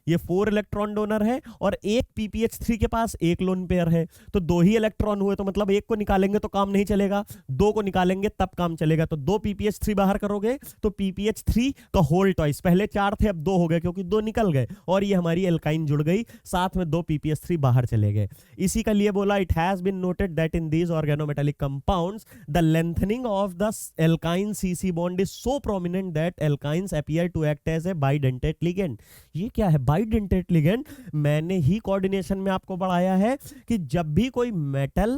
ये 4 इलेक्ट्रॉन डोनर है और एक पीपीएच3 के पास एक लोन पेयर है, तो 2 ही इलेक्ट्रॉन हुए, तो मतलब एक को निकालेंगे तो काम नहीं चलेगा, 2 को निकालेंगे तब काम चलेगा। तो 2 पीपीएच3 बाहर करोगे तो पीपीएच3 का होल ट्वाइस, पहले 4 थे अब 2 हो गए क्योंकि 2 निकल गए और ये हमारी एल्काइन जुड़ गई, साथ में 2 पीपीएच3 बाहर चले गए। इसी का लिए बोला it has been noted that in these organometallic compounds the lengthening of the alkyne CC bond is so prominent that alkynes appear to act as a bidentate ligand. ये क्या है बाइडेंटेट लिगेंड, मैंने ही कोऑर्डिनेशन में आपको पढ़ाया है कि जब भी कोई मेटल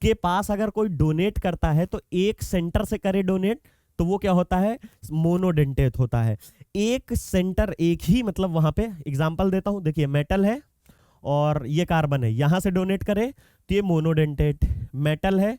के पास अगर कोई डोनेट करता है तो एक सेंटर से करे डोनेट तो वो क्या होता है, मोनोडेंटेट होता है। एक सेंटर एक ही, मतलब वहां पे एग्जांपल देता हूं, देखिए मेटल है और ये कार्बन है, यहां से डोनेट करे तो ये मोनोडेंटेट मेटल है,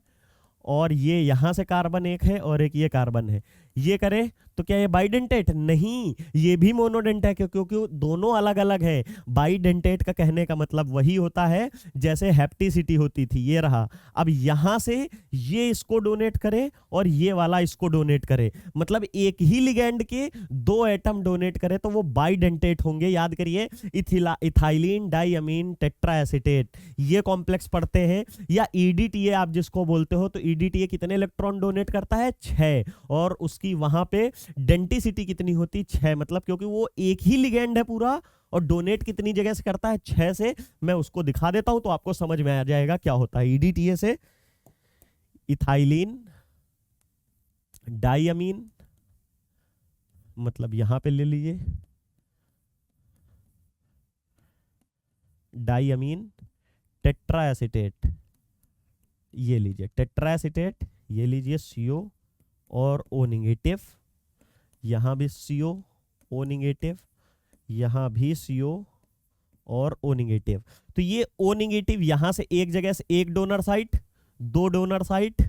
और ये यहां से कार्बन एक है और एक ये कार्बन है, ये करे तो क्या ये बाइडेंटेट, नहीं ये भी मोनोडेंट है, क्योंकि दोनों अलग अलग है। बाइडेंटेट का कहने का मतलब वही होता है जैसे हैप्टिसिटी होती थी, ये रहा, अब यहां से ये इसको डोनेट करे और ये वाला इसको डोनेट करे, मतलब एक ही लिगेंड के 2 एटम डोनेट करे तो वो बाइडेंटेट होंगे। याद करिए इथाइलिन डाइअमीन टेट्राएसिटेट, ये कॉम्प्लेक्स पढ़ते हैं, या ईडीटीए आप जिसको बोलते हो, तो ईडीटीए कितने इलेक्ट्रॉन डोनेट करता है, 6, और उसकी वहां पे डेंसिटी कितनी होती, 6, मतलब क्योंकि वो एक ही लिगेंड है पूरा, और डोनेट कितनी जगह से करता है, 6 से। मैं उसको दिखा देता हूं तो आपको समझ में आ जाएगा क्या होता है। ईडीटीए से इथाइलिन डाइअमीन, मतलब यहां पे ले लीजिए डाइअमीन टेट्राएसिटेट, ये लीजिए टेट्राएसिटेट, ये लीजिए CO और O नेगेटिव, यहाँ भी CO O नेगेटिव, यहाँ भी CO और O नेगेटिव। तो ये O नेगेटिव यहाँ से एक जगह से एक donor site, 2 donor site,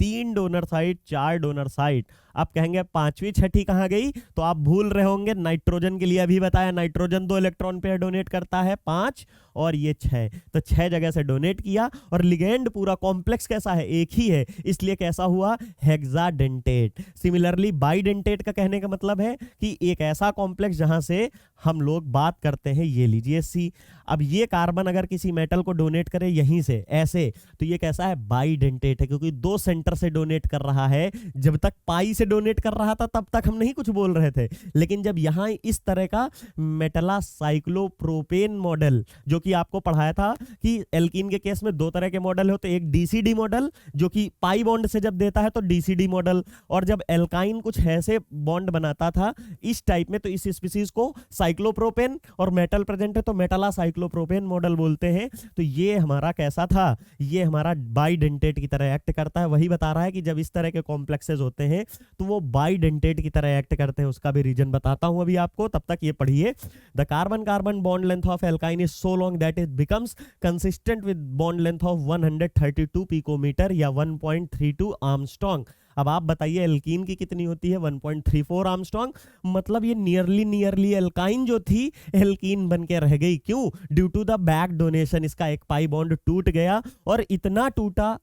3 donor site, 4 donor site. आप कहेंगे 5वीं 6ठी कहाँ गई, तो आप भूल रहे होंगे नाइट्रोजन के लिए अभी बताया, नाइट्रोजन 2 इलेक्ट्रॉन पेयर डोनेट करता है 5 और ये 6, तो 6 जगह से डोनेट किया। और लिगेंड पूरा कॉम्प्लेक्स कैसा है, एक ही है, इसलिए कैसा हुआ, हेक्साडेंटेट। सिमिलरली बाइडेंटेट का कहने का मतलब है कि एक ऐसा कॉम्प्लेक्स जहां से हम लोग बात करते हैं, ये लीजिए C। अब ये कार्बन अगर किसी मेटल को डोनेट करे यहीं से ऐसे, तो ये कैसा है, बाइडेंटेट है, क्योंकि 2 सेंटर से डोनेट कर रहा है। जब तक पाई से डोनेट कर रहा था तब तक हम नहीं कुछ बोल रहे थे, लेकिन जब यहां इस तरह का मेटला साइक्लोप्रोपेन मॉडल, जो कि आपको पढ़ाया था कि एल्कीन के केस में 2 तरह के मॉडल होते, एक डीसीडी मॉडल जो कि पाई बॉन्ड से जब देता है तो डीसीडी मॉडल, और जब एल्काइन कुछ ऐसे बॉन्ड बनाता था इस टाइप में तो इस स्पीसीज को साइक्लोप्रोपेन, और मेटल प्रेजेंट है तो मेटला साइक्लोप्रोपेन मॉडल बोलते हैं। तो ये हमारा कैसा था, ये हमारा बाइडेंटेट की तरह एक्ट करता है। वही बता रहा है कि जब इस तरह के कॉम्प्लेक्सेस होते हैं तो वो बाइडेंटेट की तरह एक्ट करते हैं, उसका भी रीजन बताता हूं अभी आपको, तब तक ये पढ़िए। The carbon carbon bond length of alkyne is so long that it becomes consistent with bond length of 132 picometer या 1.32 आर्मस्ट्रॉन्ग। अब आप बताइए एल्कीन की कितनी होती है, 1.34 आर्मस्ट्रांग। मतलब ये नियरली एल्काइन जो थी एल्कीन बन के रह गई। क्यों? Due to the back donation, इसका एक पाई बॉन्ड टूट गया और इतना टूटा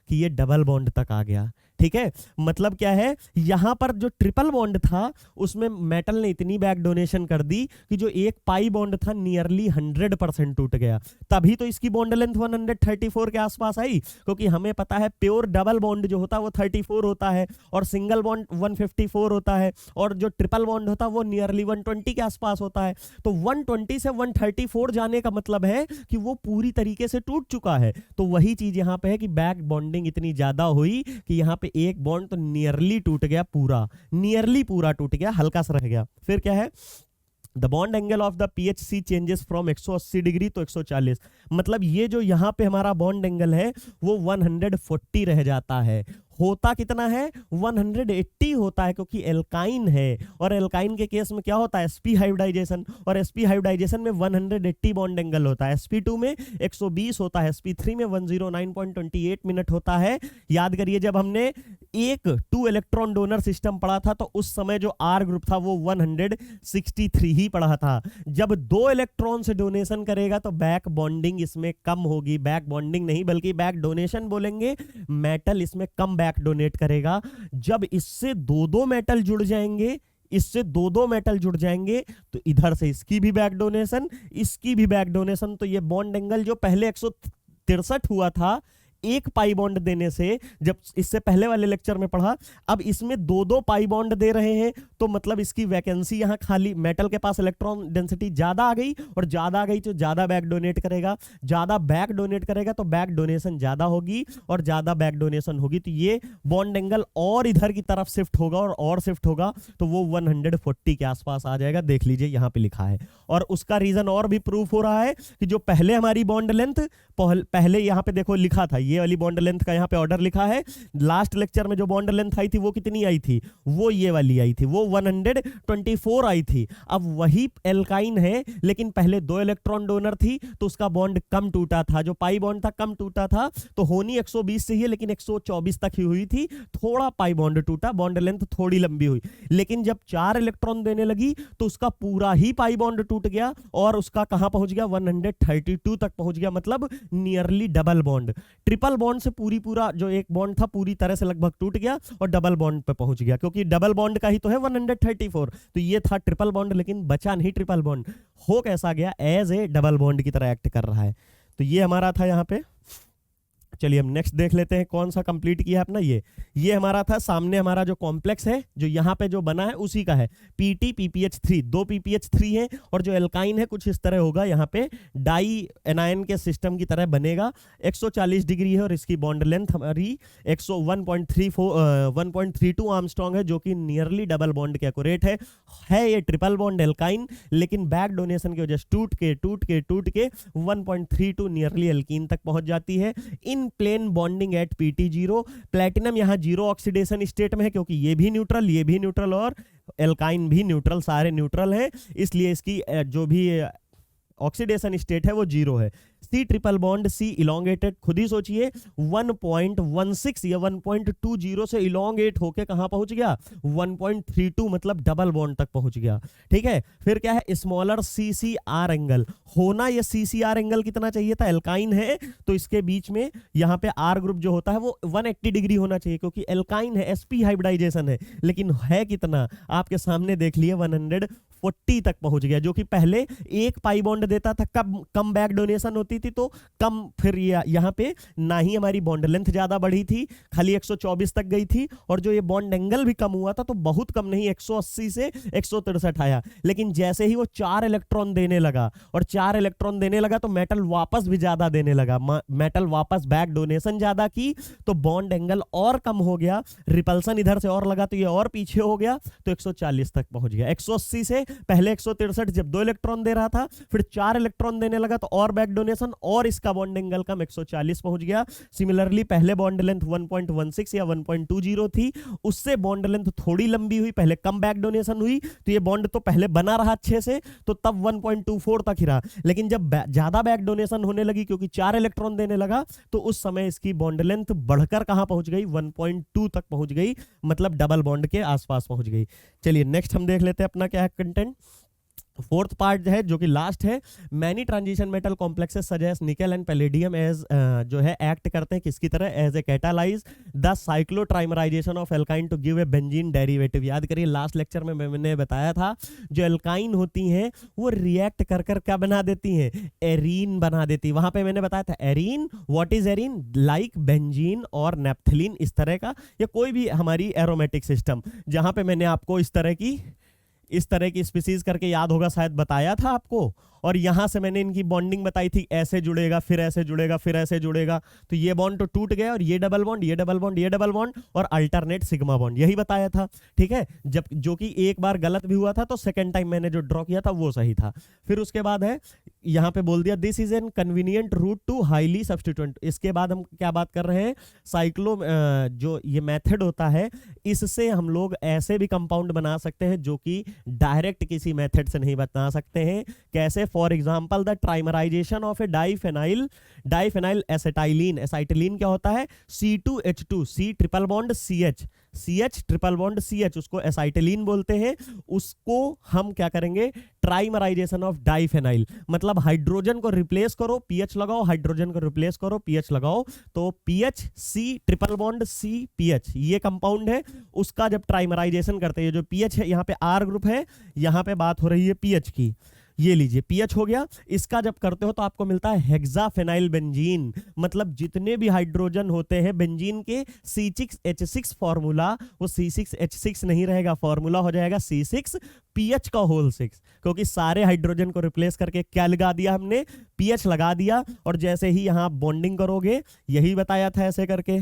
कि ये डबल बॉन्ड तक आ गया। ठीक है, मतलब क्या है, यहां पर जो ट्रिपल बॉन्ड था उसमें मेटल ने इतनी बैक डोनेशन कर दी कि जो एक पाई बॉन्ड था नियरली 100% टूट गया। तभी तो इसकी बॉन्ड लेंथ 134 के आसपास आई, क्योंकि हमें पता है प्योर डबल बॉन्ड जो होता है वो 34 होता है और सिंगल बॉन्ड 154 होता है और जो ट्रिपल बॉन्ड होता है वो नियरली 120 के आसपास होता है। तो 120 से 134 जाने का मतलब है कि वो पूरी तरीके से टूट चुका है। तो वही चीज यहां पे है कि बैक बॉन्डिंग इतनी ज्यादा हुई कि यहां पे एक बॉन्ड तो नियरली टूट गया, नियरली पूरा टूट गया, हल्का सा रह गया। फिर क्या है, the bond angle of the PHC changes from 180 degree तो 140। मतलब ये जो यहां पे हमारा बॉन्ड एंगल है वो 140 रह जाता है। होता कितना है, 180 होता है, क्योंकि एल्काइन है और एल्काइन के केस में क्या होता है, sp हाइब्रिडाइजेशन, और sp हाइब्रिडाइजेशन में 180 बॉन्ड एंगल होता है। sp2 में 120 होता है, sp3 में 109.28 मिनट होता है। याद करिए जब हमने एक 2 इलेक्ट्रॉन डोनर सिस्टम पढ़ा था तो उस समय जो R ग्रुप था वो 163 ही पढ़ा था। जब 2 इलेक्ट्रॉन से डोनेशन करेगा तो बैक बॉन्डिंग इसमें कम होगी, बैक बॉन्डिंग नहीं बल्कि बैक डोनेशन बोलेंगे, मेटल इसमें कम बैक डोनेट करेगा। जब इससे दो मेटल जुड़ जाएंगे तो इधर से इसकी भी बैक डोनेशन, इसकी भी बैक डोनेशन, तो ये बॉन्ड एंगल जो पहले 163 हुआ था एक पाई बॉन्ड देने से, जब इससे पहले वाले लेक्चर में पढ़ा, अब इसमें 2 पाई बॉन्ड दे रहे हैं तो मतलब इसकी वैकेंसी यहां खाली, मेटल के पास इलेक्ट्रॉन डेंसिटी ज्यादा आ गई और ज्यादा आ गई तो ज्यादा बैक डोनेट करेगा, ज्यादा बैक डोनेट करेगा तो बैक डोनेशन ज्यादा होगी और ज्यादा बैक डोनेशन होगी तो ये बॉन्ड एंगल और इधर की तरफ शिफ्ट होगा और शिफ्ट होगा तो वो 140 के आसपास आ जाएगा। देख लीजिए यहां पे लिखा है और उसका रीजन और भी प्रूफ हो रहा है कि जो पहले हमारी बॉन्ड लेंथ, पहले यहां पे देखो लिखा था, ये वाली बॉन्ड लेंथ का यहाँ पे ऑर्डर लिखा है। लास्ट लेक्चर में जो बॉन्ड लेंथ आई थी वो कितनी आई थी, वो ये वाली आई थी, वो 124 आई थी। अब वही एल्काइन है लेकिन पहले 2 इलेक्ट्रॉन डोनर थी तो उसका बॉन्ड कम टूटा था, जो पाई बॉन्ड था कम टूटा था, तो होनी 120 से ही है लेकिन 124 तक ही हुई थी, थोड़ा पाई बॉन्ड टूटा, बॉन्ड लेंथ थोड़ी लंबी हुई। लेकिन जब 4 इलेक्ट्रॉन देने लगी तो उसका पूरा ही पाई बॉन्ड टूट गया और उसका कहां पहुंच गया, 132 तक पहुंच गया, मतलब nearly double bond. Triple bond से पूरा जो एक बॉन्ड था पूरी तरह से लगभग टूट गया और डबल बॉन्ड पे पहुंच गया, क्योंकि डबल बॉन्ड का ही तो है 134, तो ये था ट्रिपल बॉन्ड लेकिन बचा नहीं ट्रिपल बॉन्ड, हो कैसा गया, एज ए डबल बॉन्ड की तरह एक्ट कर रहा है। तो ये हमारा था यहाँ पे। चलिए हम नेक्स्ट देख लेते हैं कौन सा कंप्लीट किया है अपना, ये हमारा था। सामने हमारा जो कॉम्प्लेक्स है जो यहाँ पे जो बना है उसी का है, PT PPH3, 2 PPH3 है और जो एल्काइन है कुछ इस तरह होगा, यहाँ पे डाई एनायन के सिस्टम की तरह बनेगा। 140 डिग्री है और इसकी बॉन्ड लेंथ हमारी 132 आर्मस्ट्रांग है, जो कि नियरली डबल बॉन्ड के एक्यूरेट है ये ट्रिपल बॉन्ड एल्काइन, लेकिन बैक डोनेशन की वजह से टूट के 1.32 नियरली एल्कीन तक पहुंच जाती है। In plane bonding at PT0, platinum यहां 0 ऑक्सीडेशन स्टेट में है क्योंकि ये भी न्यूट्रल और एल्काइन भी न्यूट्रल, सारे न्यूट्रल हैं, इसलिए इसकी जो भी ऑक्सीडेशन स्टेट है वो 0 है। C triple bond C elongated, खुद ही सोचिए 1.16 या 1.20 से इलोंगेट होके कहां पहुंच गया, 1.32, मतलब डबल बॉन्ड तक पहुंच गया। ठीक है, फिर क्या है, स्मॉलर CCR एंगल होना, ये CCR एंगल कितना चाहिए था, एल्काइन है तो इसके बीच में यहाँ पे R ग्रुप जो होता है वो 180 डिग्री होना चाहिए क्योंकि एल्काइन है, sp हाइब्रिडाइजेशन है, लेकिन है कितना, आपके सामने देख लिए 140 तक पहुंच गया, जो कि पहले एक पाई बॉन्ड देता था, कम बैक डोनेशन होती थी तो कम, फिर यहाँ पे ना ही हमारी बॉन्ड लेंथ ज्यादा बढ़ी थी, खाली 124 तक गई थी, और जो ये बॉन्ड एंगल भी कम हुआ था तो बहुत कम नहीं, 180 से 163 आया। लेकिन जैसे ही वो 4 इलेक्ट्रॉन देने लगा तो मेटल वापस भी ज्यादा देने लगा, मेटल वापस बैक डोनेशन ज्यादा की तो बॉन्ड एंगल और कम हो गया, रिपल्सन इधर से और लगा तो ये और पीछे हो गया तो 140 तक पहुंच गया, 180 से पहले 163 जब 2 इलेक्ट्रॉन दे रहा था, फिर 4 इलेक्ट्रॉन देने लगा तो और बैक डोनेशन, और इसका बॉन्ड एंगल कम 140 पहुंच गया। सिमिलरली पहले बॉन्ड लेंथ 1.16 या 1.20 थी, उससे बॉन्ड लेंथ थोड़ी लंबी हुई, पहले कम बैक डोनेशन हुई, तो ये बॉन्ड तो पहले बना रहा अच्छे से, तो तब 1.24 तक ही रहा। लेकिन जब ज्यादा बैक डोनेशन होने लगी, क्योंकि 4 इलेक्ट्रॉन देने लगा, तो उस समय इसकी बॉन्ड लेंथ बढ़कर कहां पहुंच गई, 1.2 तक पहुंच गई, मतलब डबल बॉन्ड के आसपास पहुंच गई। चलिए नेक्स्ट हम देख लेते हैं अपना क्या है कंटेंट। फोर्थ पार्ट है जो कि लास्ट है, many transition metal complexes suggest nickel and palladium as जो है एक्ट करते हैं किसकी तरह, as a catalyse the cyclotrimerisation of alkyne to give a benzene derivative. याद करिए लास्ट लेक्चर में मैंने बताया था जो एल्काइन होती हैं वो रिएक्ट कर कर क्या बना देती हैं, एरीन बना देती। वहां पे मैंने बताया था arene, what is arene, like benzene और नेप्थलीन, इस तरह का, या कोई भी हमारी एरोमेटिक सिस्टम, जहां पे मैंने आपको इस तरह की स्पीसीज करके याद होगा शायद बताया था आपको, और यहां से मैंने इनकी बॉन्डिंग बताई थी, ऐसे जुड़ेगा फिर ऐसे जुड़ेगा फिर ऐसे जुड़ेगा, तो ये बॉन्ड तो टूट गया, और ये डबल बॉन्ड, ये डबल बॉन्ड, ये डबल बॉन्ड, और अल्टरनेट सिग्मा बॉन्ड, यही बताया था। ठीक है, जब जो कि एक बार गलत भी हुआ था, तो सेकंड टाइम मैंने जो ड्रॉ किया था वो सही था। फिर उसके बाद है यहां पे बोल दिया this is an convenient route to highly substituent. इसके बाद हम क्या बात कर रहे हैं, साइक्लो जो ये मेथड होता है, इससे हम लोग ऐसे भी कंपाउंड बना सकते हैं जो कि डायरेक्ट किसी मेथड से नहीं बना सकते हैं। कैसे, for example the trimerisation of a diphenyl acetylene. Acetylene क्या होता है, C2H2, C triple bond CH triple bond CH, उसको एसिटाइलिन बोलते हैं। उसको हम क्या करेंगे, ट्राइमराइजेशन ऑफ डाइफेनाइल, मतलब हाइड्रोजन को रिप्लेस करो, पीएच लगाओ, हाइड्रोजन को रिप्लेस करो, पीएच लगाओ, तो pH C triple bond C pH, ये कंपाउंड है। उसका जब ट्राइमराइजेशन करते हैं, जो पीएच है यहाँ पे R ग्रुप है, यहाँ पे बात हो रही है पीएच की, ये लीजिए पीएच हो गया। इसका जब करते हो तो आपको मिलता है हेक्साफेनाइल बेंजीन, मतलब जितने भी हाइड्रोजन होते हैं बेंजीन के C6H6 फॉर्मूला, वो C6H6 नहीं रहेगा, फॉर्मूला हो जाएगा C6 पीएच का होल 6, क्योंकि सारे हाइड्रोजन को रिप्लेस करके क्या लगा दिया हमने, पीएच लगा दिया। और जैसे ही यहां बॉन्डिंग करोगे, यही बताया था ऐसे करके,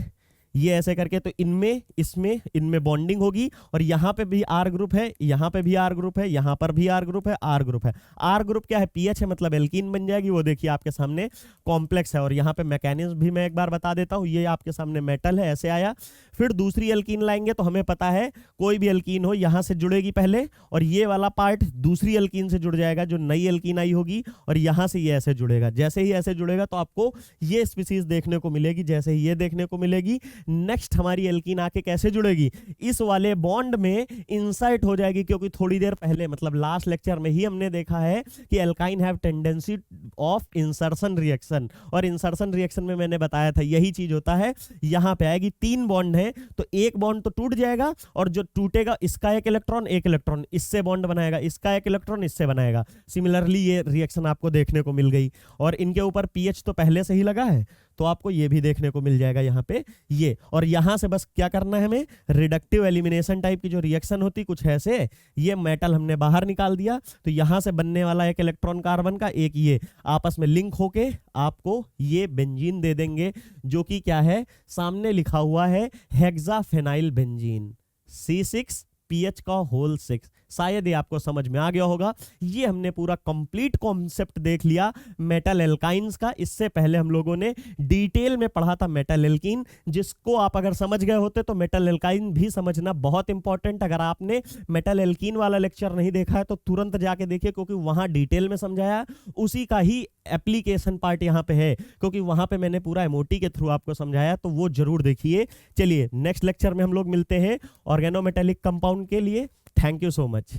ये ऐसे करके, तो इनमें बॉन्डिंग होगी, और यहां पे भी आर ग्रुप है, यहां पे भी आर ग्रुप है, यहां पर भी आर ग्रुप है, आर ग्रुप है। आर ग्रुप क्या है, पीएच है, मतलब एल्कीन बन जाएगी। वो देखिए आपके सामने कॉम्प्लेक्स है, और यहां पे मैकेनिज्म भी मैं एक बार बता देता हूं। ये आपके सामने मेटल है, ऐसे आया, फिर दूसरी एल्कीन लाएंगे, तो हमें पता है कोई भी एल्कीन हो यहां से जुड़ेगी पहले, और ये वाला पार्ट दूसरी एल्कीन से जुड़ जाएगा, जो नई एल्कीन आई होगी, और यहां से ये ऐसे जुड़ेगा। जैसे ही ऐसे जुड़ेगा तो आपको ये स्पीसीज देखने को मिलेगी, जैसे ही ये देखने को मिलेगी। नेक्स्ट हमारी एल्कीन आके कैसे जुड़ेगी, इस वाले बॉन्ड में इंसर्ट हो जाएगी, क्योंकि थोड़ी देर पहले, मतलब लास्ट लेक्चर में ही हमने देखा है कि alkyne have tendency of insertion reaction, और इंसर्शन रिएक्शन में मैंने बताया था यही चीज होता है। यहां पे आएगी, 3 बॉन्ड है, तो एक बॉन्ड तो टूट जाएगा, और जो टूटेगा इसका एक इलेक्ट्रॉन इससे बॉन्ड बनाएगा, इसका एक इलेक्ट्रॉन इससे बनाएगा। सिमिलरली ये रिएक्शन आपको देखने को मिल गई, और इनके ऊपर पीएच तो पहले से ही लगा है, तो आपको ये भी देखने को मिल जाएगा यहाँ पे ये। और यहाँ से बस क्या करना है हमें, रिडक्टिव एलिमिनेशन टाइप की जो रिएक्शन होती कुछ ऐसे, ये मेटल हमने बाहर निकाल दिया, तो यहाँ से बनने वाला एक इलेक्ट्रॉन कार्बन का, एक ये आपस में लिंक होके आपको ये बेंजीन दे देंगे, जो कि क्या है, सामने लिखा हुआ है हेक्साफेनाइल बेंजीन, C6 पीएच का होल 6। शायद ये आपको समझ में आ गया होगा। ये हमने पूरा कंप्लीट कॉन्सेप्ट देख लिया मेटल एल्काइंस का। इससे पहले हम लोगों ने डिटेल में पढ़ा था मेटल एल्कीन, जिसको आप अगर समझ गए होते तो मेटल एल्काइन भी समझना बहुत इंपॉर्टेंट। अगर आपने मेटल एल्कीन वाला लेक्चर नहीं देखा है तो तुरंत जाके देखिए, क्योंकि वहां डिटेल में समझाया, उसी का ही एप्लीकेशन पार्ट यहाँ पे है, क्योंकि वहां पे मैंने पूरा एमओटी के थ्रू आपको समझाया, तो वो जरूर देखिए। चलिए नेक्स्ट लेक्चर में हम लोग मिलते हैं ऑर्गेनोमेटेलिक कंपाउंड के लिए। Thank you so much.